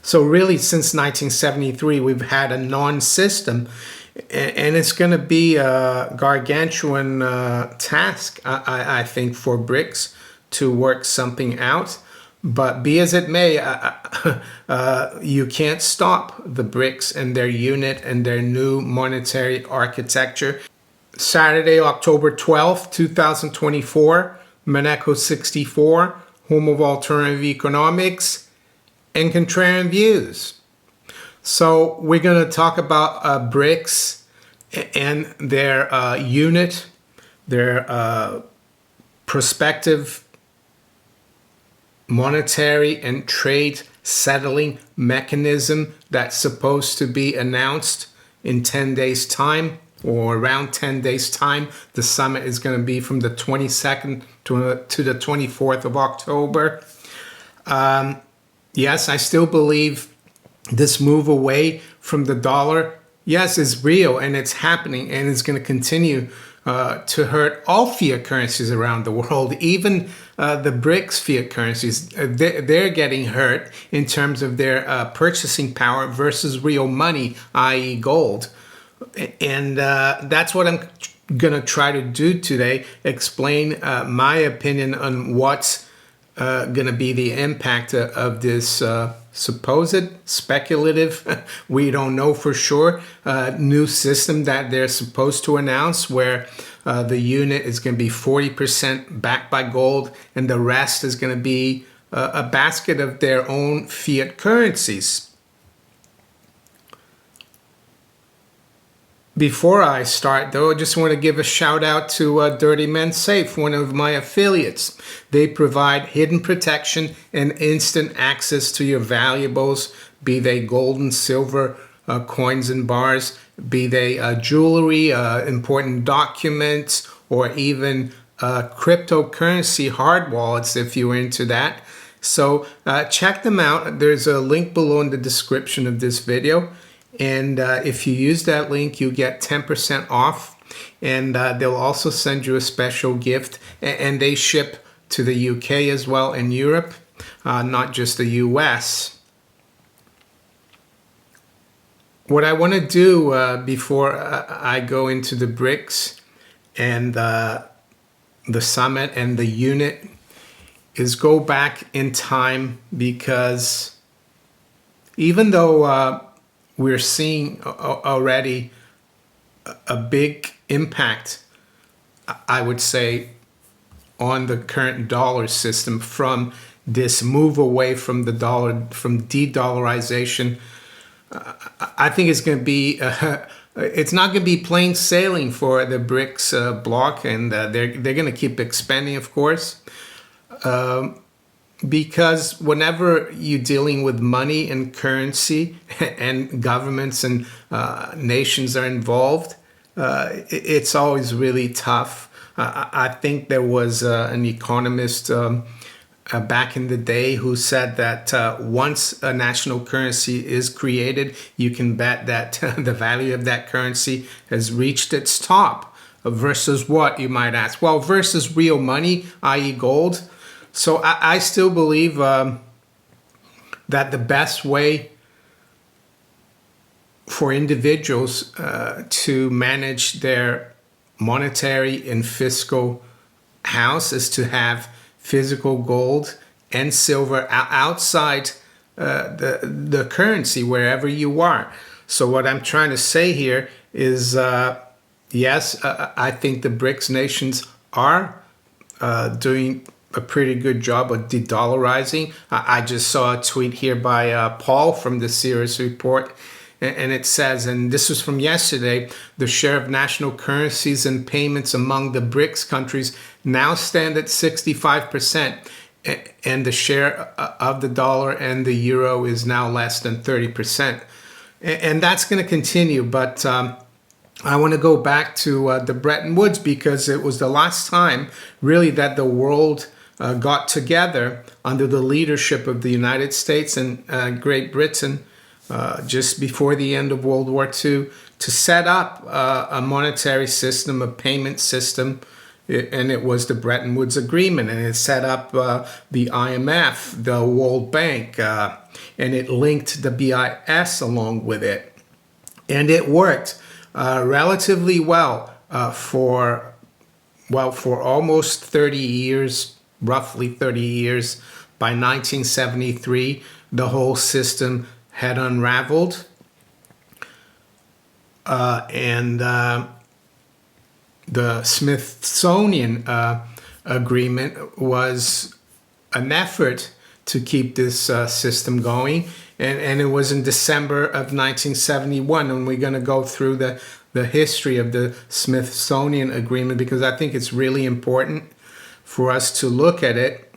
So really, since 1973, we've had a non-system, and it's going to be a gargantuan task, I think, for BRICS to work something out. But be as it may, you can't stop the BRICS and their unit and their new monetary architecture. Saturday, October 12th, 2024, Maneco 64, home of alternative economics and contrarian views. So we're going to talk about BRICS and their unit, their prospective monetary and trade settling mechanism that's supposed to be announced in 10 days' time, or around 10 days' time. The summit is going to be from the 22nd to the 24th of October. Yes, I still believe this move away from the dollar, yes, is real, and it's happening, and it's going to continue to hurt all fiat currencies around the world. Even the BRICS fiat currencies, they're getting hurt in terms of their purchasing power versus real money, i.e. gold. And that's what I'm going to try to do today, explain my opinion on what's going to be the impact of this supposed speculative, we don't know for sure, new system that they're supposed to announce, where the unit is going to be 40% backed by gold and the rest is going to be a basket of their own fiat currencies. Before I start, though, I just want to give a shout out to Dirty Men Safe, one of my affiliates. They provide hidden protection and instant access to your valuables, be they gold and silver, coins and bars, be they jewelry, important documents, or even cryptocurrency hard wallets if you're into that. So check them out. There's a link below in the description of this video. And if you use that link, you get 10% off, and they'll also send you a special gift, and they ship to the UK as well, and Europe, not just the US. What I want to do before I go into the BRICS and the summit and the unit is go back in time, because even though we're seeing already a big impact, I would say, on the current dollar system from this move away from the dollar, from de-dollarization. I think it's going to be, it's not going to be plain sailing for the BRICS bloc, and they're going to keep expanding, of course. Because whenever you're dealing with money and currency and governments and nations are involved, it's always really tough. I think there was an economist back in the day who said that once a national currency is created, you can bet that the value of that currency has reached its top. Versus what, you might ask? Well, versus real money, i.e. gold. So I still believe that the best way for individuals to manage their monetary and fiscal house is to have physical gold and silver outside the currency wherever you are. So what I'm trying to say here is, yes, I think the BRICS nations are doing a pretty good job of de-dollarizing. I just saw a tweet here by Paul from the Sirius Report, and it says, and this was from yesterday, the share of national currencies and payments among the BRICS countries now stand at 65%, and the share of the dollar and the euro is now less than 30%. And that's going to continue, but I want to go back to the Bretton Woods, because it was the last time really that the world got together under the leadership of the United States and Great Britain just before the end of World War II to set up a monetary system, a payment system, and it was the Bretton Woods Agreement, and it set up the IMF, the World Bank, and it linked the BIS along with it. And it worked relatively well for almost 30 years, roughly 30 years. By 1973, the whole system had unraveled. And the Smithsonian Agreement was an effort to keep this system going. And it was in December of 1971, and we're going to go through the history of the Smithsonian Agreement, because I think it's really important for us to look at it.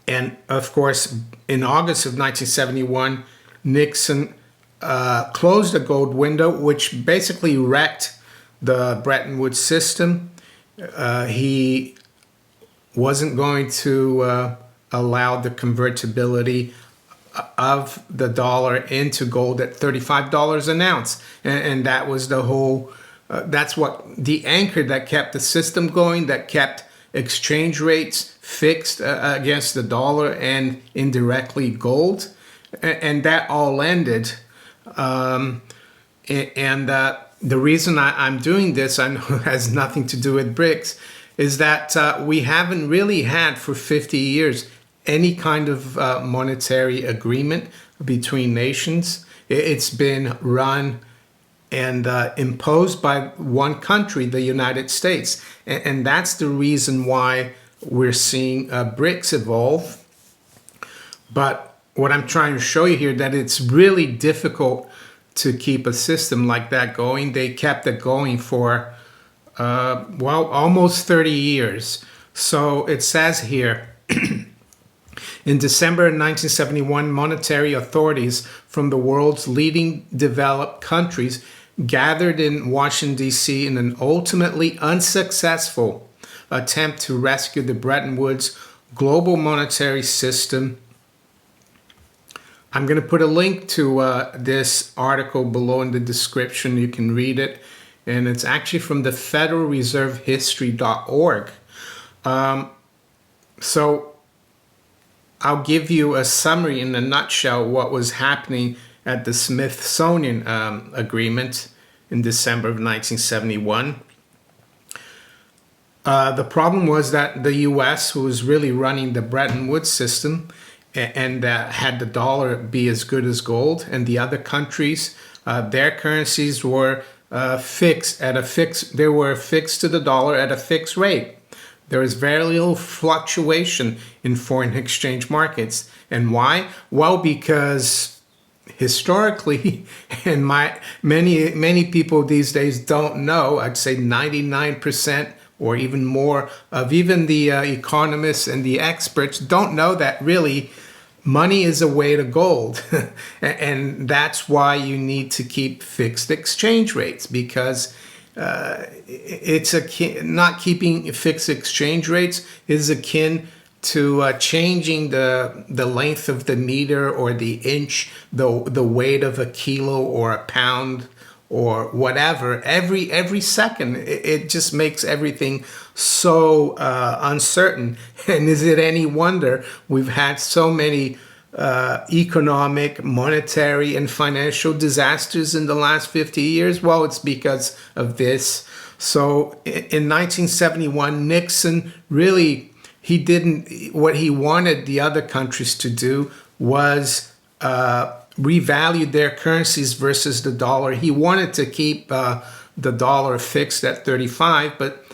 And of course, in August of 1971, Nixon closed the gold window, which basically wrecked the Bretton Woods system. He wasn't going to allow the convertibility of the dollar into gold at $35 an ounce. And that was the whole, that's what the anchor that kept the system going, that kept exchange rates fixed against the dollar and indirectly gold. And that all ended. The reason I'm doing this, I know it has nothing to do with BRICS, is that we haven't really had for 50 years any kind of monetary agreement between nations. It's been run and imposed by one country, the United States. And that's the reason why we're seeing BRICS evolve. But what I'm trying to show you here, that it's really difficult to keep a system like that going. They kept it going for, almost 30 years. So it says here, in December 1971, monetary authorities from the world's leading developed countries gathered in Washington, D.C. in an ultimately unsuccessful attempt to rescue the Bretton Woods global monetary system. I'm going to put a link to this article below in the description. You can read it. And it's actually from the federalreservehistory.org. So I'll give you a summary in a nutshell what was happening at the Smithsonian Agreement in December of 1971. The problem was that the U.S., who was really running the Bretton Woods system, and had the dollar be as good as gold, and the other countries, their currencies were fixed to the dollar at a fixed rate. There was very little fluctuation in foreign exchange markets. And why? Well, because historically, and many people these days don't know, I'd say 99% or even more of even the economists and the experts don't know that really money is a way to gold. And that's why you need to keep fixed exchange rates, because not keeping fixed exchange rates is akin to changing the length of the meter or the inch, the weight of a kilo or a pound or whatever every second. It just makes everything so uncertain. And is it any wonder we've had so many economic, monetary, and financial disasters in the last 50 years? Well, it's because of this. So in 1971, Nixon really, what he wanted the other countries to do was revalue their currencies versus the dollar. He wanted to keep the dollar fixed at 35, but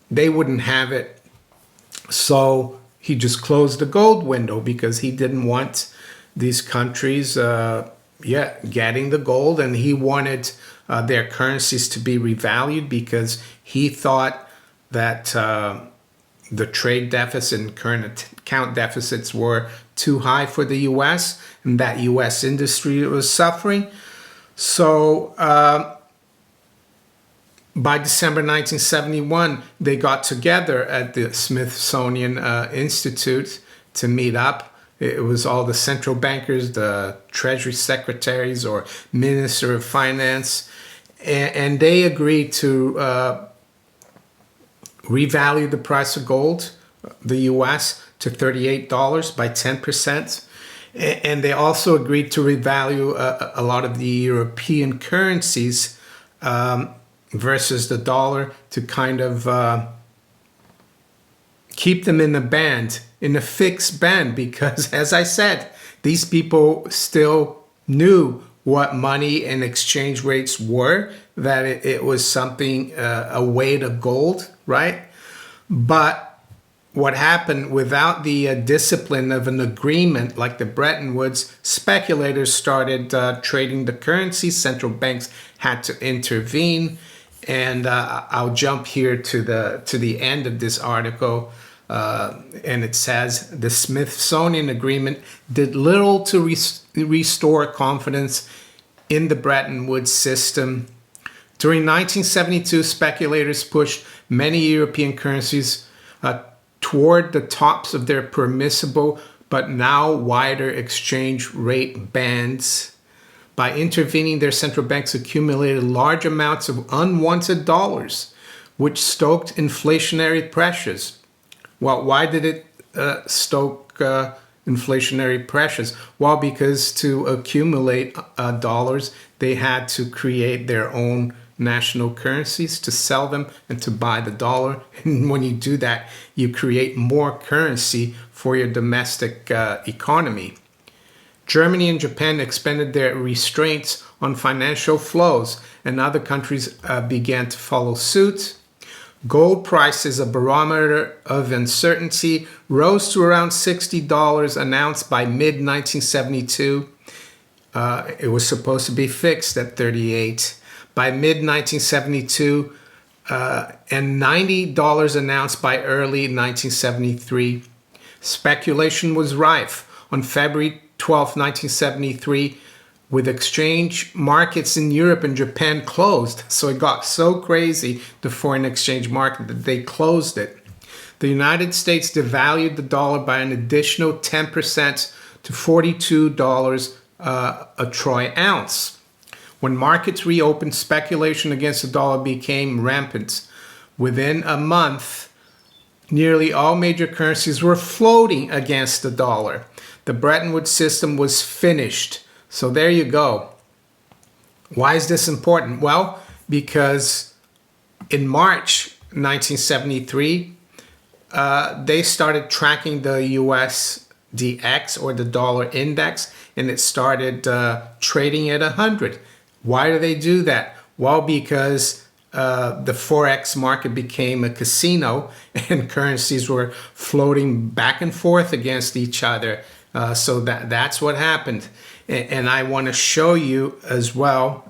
they wouldn't have it. So he just closed the gold window because he didn't want these countries getting the gold, and he wanted their currencies to be revalued because he thought that the trade deficit and current account deficits were too high for the U.S. and that U.S. industry was suffering. So by December 1971, they got together at the Smithsonian Institute to meet up. It was all the central bankers, the treasury secretaries or minister of finance, and they agreed to revalued the price of gold, the US, to $38 by 10%. And they also agreed to revalue a lot of the European currencies versus the dollar to kind of keep them in a fixed band, because, as I said, these people still knew what money and exchange rates were, that it was something, a weight of gold, right? But what happened, without the discipline of an agreement like the Bretton Woods, speculators started trading the currency. Central banks had to intervene. And I'll jump here to the end of this article. And it says, the Smithsonian Agreement did little to restore confidence in the Bretton Woods system. During 1972, speculators pushed many European currencies toward the tops of their permissible but now wider exchange rate bands. By intervening, their central banks accumulated large amounts of unwanted dollars, which stoked inflationary pressures. Well, why did it stoke inflationary pressures? Well, because to accumulate dollars, they had to create their own national currencies to sell them and to buy the dollar. And when you do that, you create more currency for your domestic economy. Germany and Japan expanded their restraints on financial flows, and other countries began to follow suit. Gold prices, a barometer of uncertainty, rose to around $60 an ounce by mid-1972. It was supposed to be fixed at 38. By mid-1972, and $90 an ounce by early 1973. Speculation was rife. On February 12, 1973, with exchange markets in Europe and Japan closed. So it got so crazy, the foreign exchange market, that they closed it. The United States devalued the dollar by an additional 10% to $42 a troy ounce. When markets reopened, speculation against the dollar became rampant. Within a month, nearly all major currencies were floating against the dollar. The Bretton Woods system was finished. So there you go. Why is this important? Well, because in March 1973, they started tracking the USDX, or the dollar index, and it started trading at 100. Why do they do that? Well, because the Forex market became a casino and currencies were floating back and forth against each other. So that's what happened. And I want to show you as well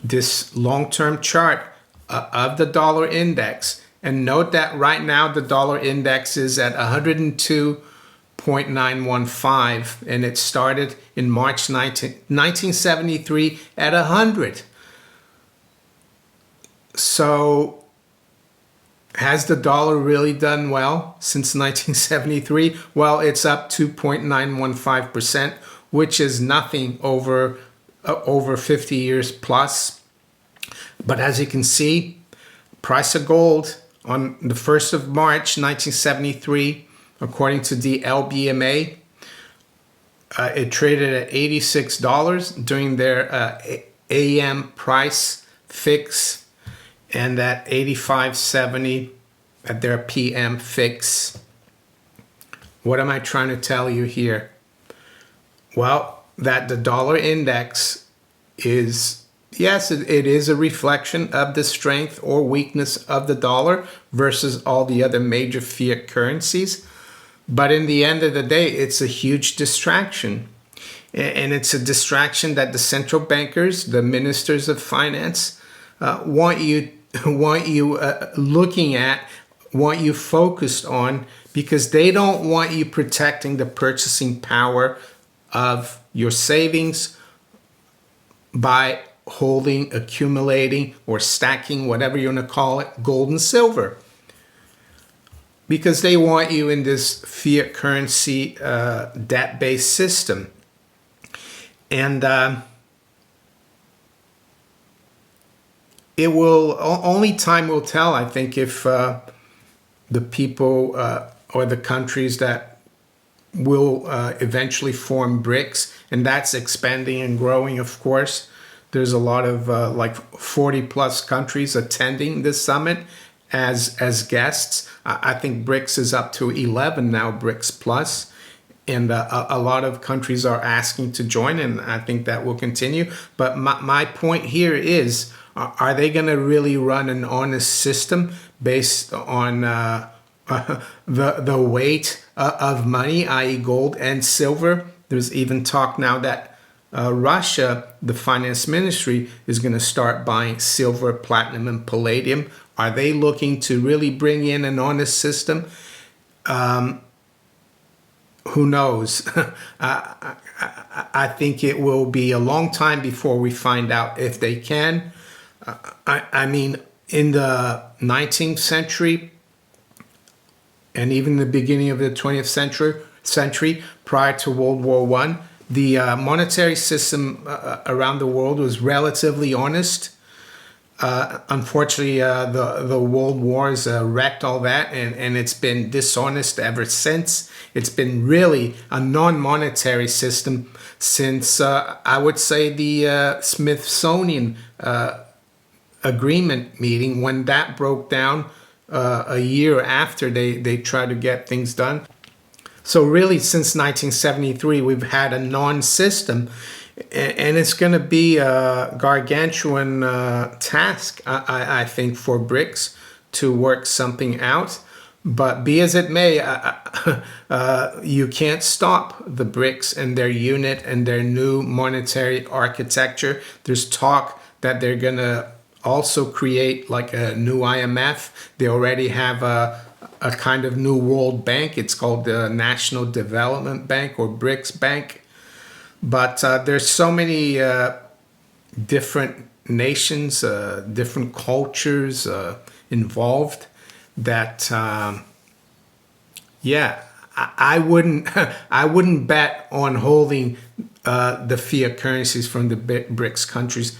this long-term chart of the dollar index. And note that right now the dollar index is at 102.915, and it started in March 1973 at 100. So has the dollar really done well since 1973? Well, it's up 2.915%, which is nothing over 50 years plus. But as you can see, price of gold on the 1st of March 1973, according to the LBMA, it traded at $86 during their AM price fix, and at $85.70 at their PM fix. What am I trying to tell you here? Well, that the dollar index is, yes, it is a reflection of the strength or weakness of the dollar versus all the other major fiat currencies. But in the end of the day, it's a huge distraction. And it's a distraction that the central bankers, the ministers of finance, want you looking at, want you focused on, because they don't want you protecting the purchasing power of your savings by holding, accumulating, or stacking, whatever you want to call it, gold and silver. Because they want you in this fiat currency debt-based system. And it will, only time will tell, I think, if the people or the countries that will eventually form BRICS, and that's expanding and growing, of course. There's a lot of like 40 plus countries attending this summit as guests. I think BRICS is up to 11 now, BRICS plus. And a lot of countries are asking to join, and I think that will continue. But my point here is, are they going to really run an honest system based on the weight of money, i.e. gold and silver? There's even talk now that Russia, the finance ministry, is going to start buying silver, platinum, and palladium. Are they looking to really bring in an honest system? Who knows? I think it will be a long time before we find out if they can. I mean, in the 19th century and even the beginning of the 20th century, prior to World War I, the monetary system around the world was relatively honest. Unfortunately, the world wars wrecked all that, and it's been dishonest ever since. It's been really a non-monetary system since, I would say, the Smithsonian agreement meeting, when that broke down a year after they tried to get things done. So really, since 1973, we've had a non-system. And it's going to be a gargantuan task, I think, for BRICS to work something out. But be as it may, you can't stop the BRICS and their unit and their new monetary architecture. There's talk that they're going to also create like a new IMF. They already have a kind of new World Bank. It's called the National Development Bank, or BRICS Bank. But there's so many different nations, different cultures involved that, yeah, I wouldn't bet on holding the fiat currencies from the BRICS countries.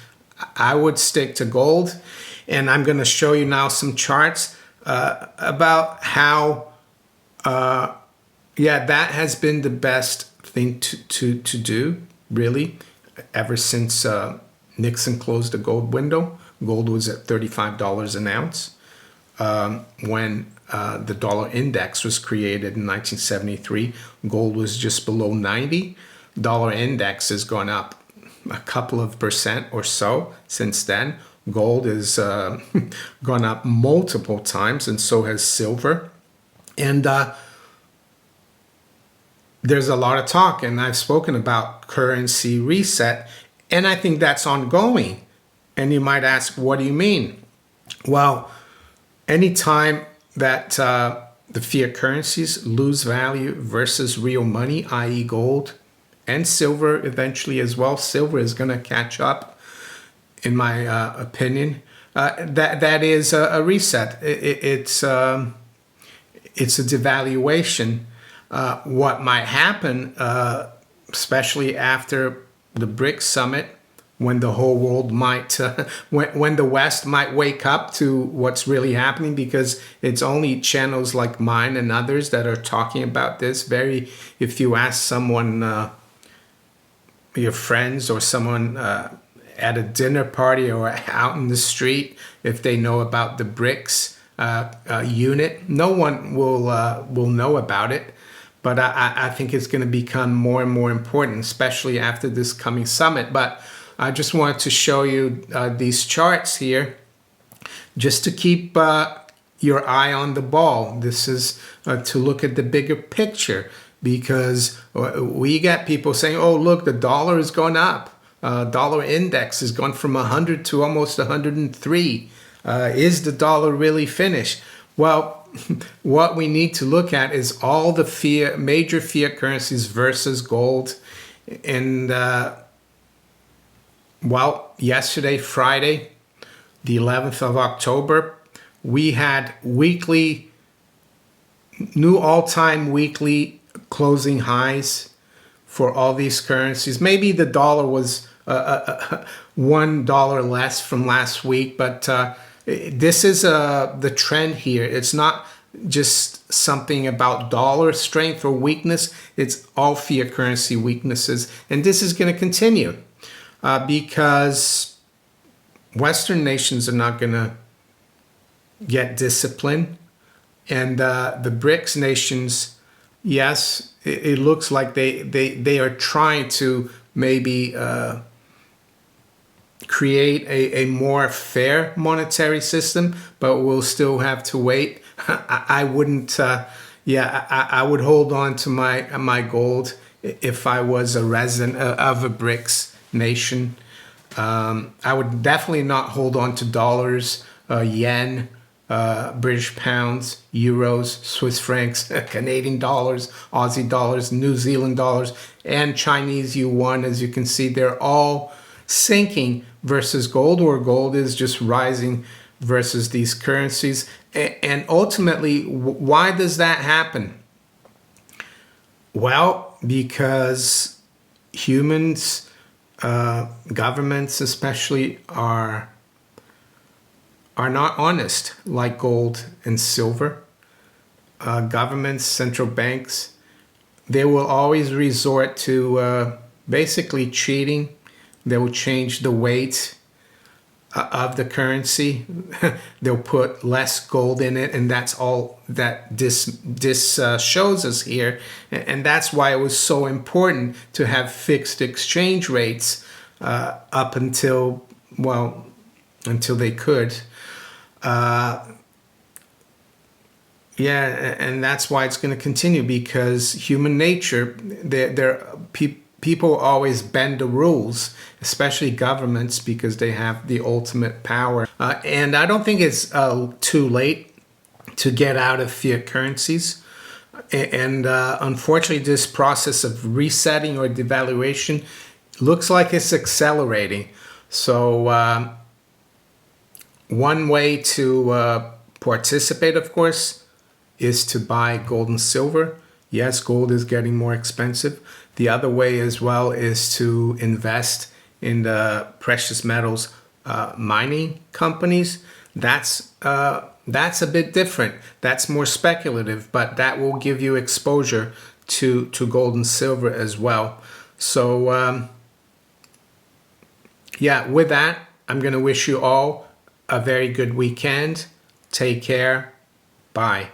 I would stick to gold, and I'm going to show you now some charts about how, yeah, that has been the best thing to do, really, ever since Nixon closed the gold window. Gold was at $35 an ounce. When the dollar index was created in 1973, gold was just below 90. Dollar index has gone up a couple of percent or so since then. Gold has gone up multiple times, and so has silver. And there's a lot of talk, and I've spoken about currency reset, and I think that's ongoing. And you might ask, what do you mean? Well, anytime that the fiat currencies lose value versus real money, i.e. gold and silver eventually as well, silver is going to catch up, in my opinion. That is a reset. It's a devaluation. What might happen, especially after the BRICS summit, when the whole world might, when the West might wake up to what's really happening, because it's only channels like mine and others that are talking about this. If you ask someone, your friends or someone at a dinner party or out in the street, if they know about the BRICS unit, no one will know about it. But I think it's going to become more and more important, especially after this coming summit. But I just wanted to show you these charts here, just to keep your eye on the ball. This is to look at the bigger picture, because we get people saying, oh, look, the dollar is going up. Dollar index has gone from 100 to almost 103. Is the dollar really finished? Well, what we need to look at is all the major fiat currencies versus gold. And well, yesterday, Friday, the 11th of October, we had new all-time weekly closing highs for all these currencies. Maybe the dollar was $1 less from last week, but this is the trend here. It's not just something about dollar strength or weakness. It's all fiat currency weaknesses, and this is going to continue because Western nations are not going to get disciplined, and the BRICS nations, yes, it looks like they are trying to maybe create a more fair monetary system, but we'll still have to wait. I wouldn't, I would hold on to my gold if I was a resident of a BRICS nation. I would definitely not hold on to dollars, yen, British pounds, euros, Swiss francs, Canadian dollars, Aussie dollars, New Zealand dollars, and Chinese yuan. As you can see, they're all sinking versus gold, or gold is just rising versus these currencies. And ultimately, why does that happen? Well, because humans, governments especially, are not honest like gold and silver. Governments, central banks, they will always resort to basically cheating. They will change the weight of the currency. They'll put less gold in it, and that's all that this shows us here. And that's why it was so important to have fixed exchange rates up until, well, until they could. And that's why it's going to continue, because human nature, people always bend the rules, especially governments, because they have the ultimate power. And I don't think it's too late to get out of fiat currencies. And unfortunately, this process of resetting or devaluation looks like it's accelerating. So one way to participate, of course, is to buy gold and silver. Yes, gold is getting more expensive. The other way as well is to invest in the precious metals mining companies. That's a bit different. That's more speculative, but that will give you exposure to gold and silver as well. So with that, I'm going to wish you all a very good weekend. Take care. Bye.